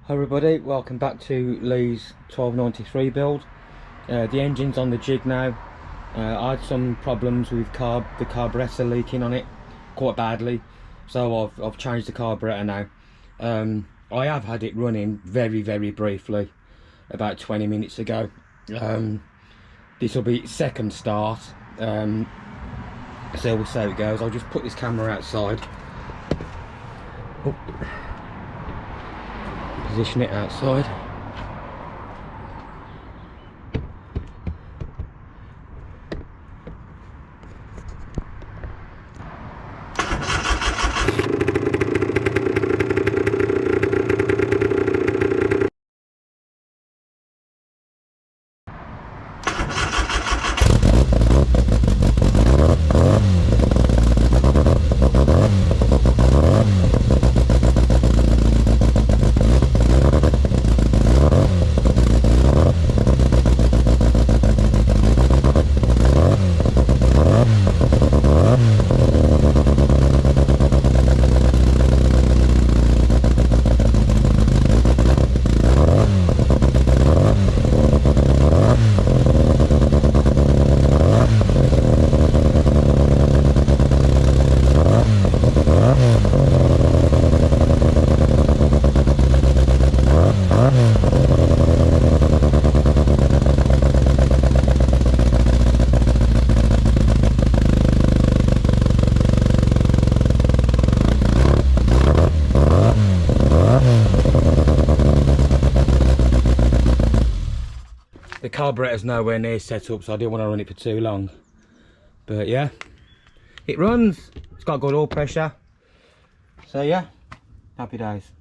Hi everybody, welcome back to Lee's 1293 build. The engine's on the jig now. I had some problems with the carburettor leaking on it quite badly, so I've changed the carburettor now. I have had it running very briefly about 20 minutes ago. This will be second start, so we'll see how it goes. I'll just put this camera outside. Oh. Position it outside. The carburettor's nowhere near set up, so I didn't want to run it for too long. But yeah, it runs. It's got good oil pressure. So yeah, happy days.